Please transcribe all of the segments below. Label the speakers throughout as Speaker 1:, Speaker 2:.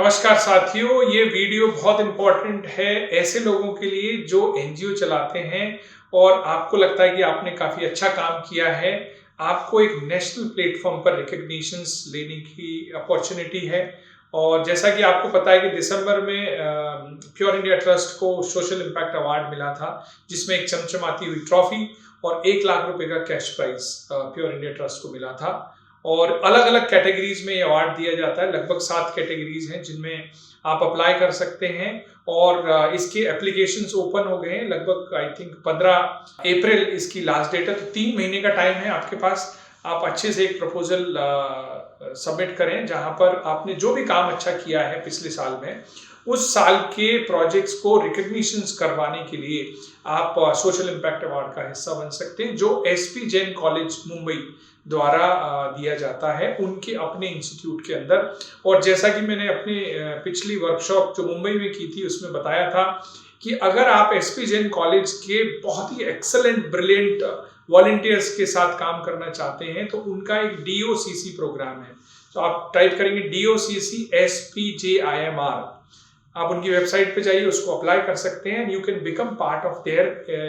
Speaker 1: नमस्कार साथियों, ये वीडियो बहुत इम्पोर्टेंट है ऐसे लोगों के लिए जो एनजीओ चलाते हैं और आपको लगता है कि आपने काफ़ी अच्छा काम किया है। आपको एक नेशनल प्लेटफॉर्म पर रिकग्निशंस लेने की अपॉर्चुनिटी है। और जैसा कि आपको पता है कि दिसंबर में प्योर इंडिया ट्रस्ट को सोशल इम्पैक्ट अवार्ड मिला था, जिसमें एक चमचमाती हुई ट्रॉफी और 1 लाख रुपए का cash prize Pure India Trust को मिला था। और अलग अलग कैटेगरीज में ये अवार्ड दिया जाता है। लगभग 7 कैटेगरीज हैं जिनमें आप अप्लाई कर सकते हैं और इसके एप्लीकेशंस ओपन हो गए हैं। लगभग आई थिंक 15 अप्रैल इसकी लास्ट डेट है, तो 3 महीने का टाइम है आपके पास। आप अच्छे से एक प्रपोजल सबमिट करें जहां पर आपने जो भी काम अच्छा किया है पिछले साल में, उस साल के प्रोजेक्ट्स को रिकग्निशंस करवाने के लिए आप सोशल इम्पैक्ट अवार्ड का हिस्सा बन सकते हैं, जो एसपी जैन कॉलेज मुंबई द्वारा दिया जाता है उनके अपने इंस्टीट्यूट के अंदर। और जैसा कि मैंने अपनी पिछली वर्कशॉप जो मुंबई में की थी उसमें बताया था कि अगर आप एसपी जैन कॉलेज के बहुत ही एक्सेलेंट ब्रिलियंट वॉलंटियर्स के साथ काम करना चाहते हैं तो उनका एक DOCC प्रोग्राम है। तो आप टाइप करेंगे DOCC SPJIMR, आप उनकी वेबसाइट पे जाइए, उसको अप्लाई कर सकते हैं। You can become part of their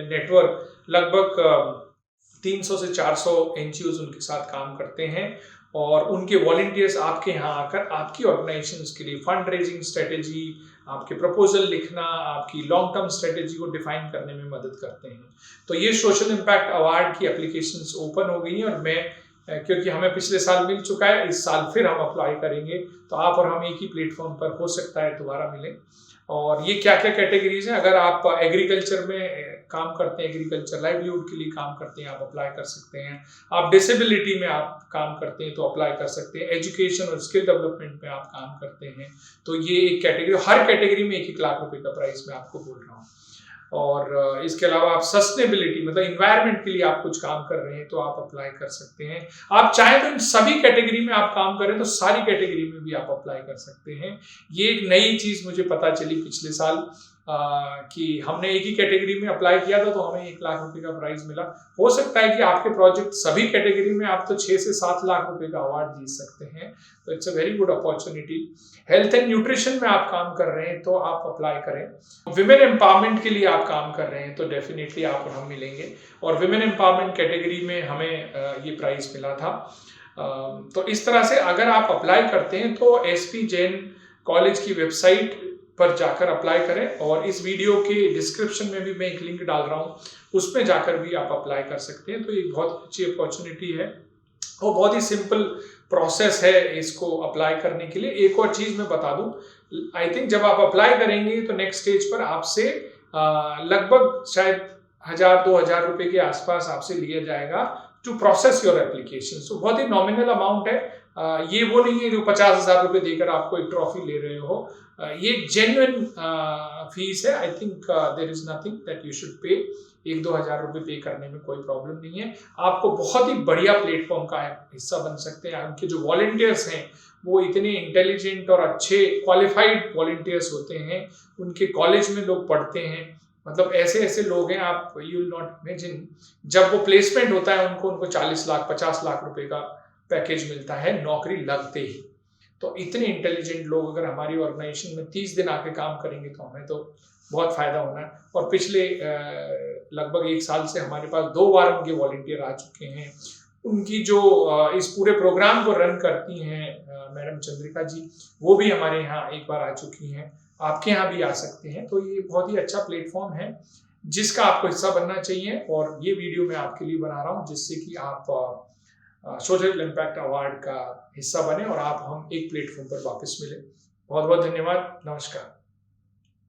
Speaker 1: network. लगभग 300 से 400 एनजीओज उनके साथ काम करते हैं और उनके वॉलंटियर्स आपके यहाँ आकर आपकी ऑर्गेनाइजेशंस के लिए फंड रेजिंग स्ट्रेटेजी, आपके प्रपोजल लिखना, आपकी लॉन्ग टर्म स्ट्रेटेजी को डिफाइन करने में मदद करते हैं। तो ये सोशल इम्पैक्ट अवार्ड की एप्लीकेशंस ओपन हो गई हैं और मैं क्योंकि हमें पिछले साल मिल चुका है, इस साल फिर हम अप्लाई करेंगे, तो आप और हम एक ही प्लेटफॉर्म पर हो सकता है दोबारा मिलें। और ये क्या क्या कैटेगरीज हैं, अगर आप एग्रीकल्चर में काम करते हैं, एग्रीकल्चर लाइवलीहुड के लिए काम करते हैं, आप अप्लाई कर सकते हैं। आप डिसेबिलिटी में आप काम करते हैं तो अप्लाई कर सकते हैं। एजुकेशन और स्किल डेवलपमेंट में आप काम करते हैं तो ये एक कैटेगरी, हर कैटेगरी में 1-1 लाख रुपए का प्राइस मैं आपको बोल रहा हूँ। और इसके अलावा आप सस्टेनेबिलिटी मतलब इन्वायरमेंट के लिए आप कुछ काम कर रहे हैं तो आप अप्लाई कर सकते हैं। आप चाहें तो इन सभी कैटेगरी में आप काम करें तो सारी कैटेगरी में भी आप अप्लाई कर सकते हैं। ये एक नई चीज मुझे पता चली पिछले साल कि हमने एक ही कैटेगरी में अप्लाई किया था तो हमें 1 लाख रुपए का प्राइज मिला। हो सकता है कि आपके प्रोजेक्ट सभी कैटेगरी में आप तो 6 से 7 लाख रुपए का अवार्ड जीत सकते हैं। तो it's a very good opportunity. Health and nutrition में आप काम कर रहे हैं तो आप अप्लाई करें। विमेन एम्पावरमेंट के लिए आप काम कर रहे हैं तो डेफिनेटली आप और हम मिलेंगे। और विमेन एम्पावरमेंट कैटेगरी में हमें ये प्राइज मिला था। तो इस तरह से अगर आप अप्लाई करते हैं तो एसपी जैन कॉलेज की वेबसाइट पर जाकर अप्लाई करें और इस वीडियो के डिस्क्रिप्शन में भी मैं एक लिंक डाल रहा हूँ, उसमें जाकर भी आप अप्लाई कर सकते हैं। तो ये बहुत अच्छी अपॉर्चुनिटी है और बहुत ही सिंपल प्रोसेस है इसको अप्लाई करने के लिए। एक और चीज मैं बता दूं, आई थिंक जब आप अप्लाई करेंगे तो नेक्स्ट स्टेज पर आपसे लगभग शायद 1000-2000 रुपए के आसपास आपसे लिया जाएगा टू प्रोसेस योर एप्लीकेशन। तो बहुत ही नॉमिनल अमाउंट है। ये वो नहीं है जो 50,000 रुपए देकर आपको एक ट्रॉफी ले रहे हो। ये जेन्युइन फीस है। I think there is nothing that you should pay. 1-2 हजार रुपए पे करने में कोई प्रॉब्लम नहीं है। आपको बहुत ही बढ़िया प्लेटफॉर्म का हिस्सा बन सकते हैं। उनके जो वॉलंटियर्स हैं वो इतने इंटेलिजेंट और अच्छे क्वालिफाइड वॉलंटियर्स होते हैं। उनके कॉलेज में लोग पढ़ते हैं, मतलब ऐसे ऐसे लोग हैं, आप यू विल नॉट इमेजिन। जब वो प्लेसमेंट होता है उनको 40 लाख 50 लाख रुपए का पैकेज मिलता है नौकरी लगते ही। तो इतने इंटेलिजेंट लोग अगर हमारी ऑर्गेनाइजेशन में 30 दिन आके काम करेंगे तो हमें तो बहुत फायदा होना है। और पिछले लगभग 1 साल से हमारे पास 2 बार उनके वॉलंटियर आ चुके हैं। उनकी जो इस पूरे प्रोग्राम को रन करती हैं मैडम चंद्रिका जी, वो भी हमारे यहाँ 1 बार आ चुकी हैं। आपके यहाँ भी आ सकते हैं। तो ये बहुत ही अच्छा प्लेटफॉर्म है जिसका आपको हिस्सा बनना चाहिए। और ये वीडियो मैं आपके लिए बना रहा हूँ जिससे कि आप सोशल इम्पैक्ट अवार्ड का हिस्सा बने और आप हम एक प्लेटफॉर्म पर वापस मिले। बहुत बहुत धन्यवाद। नमस्कार।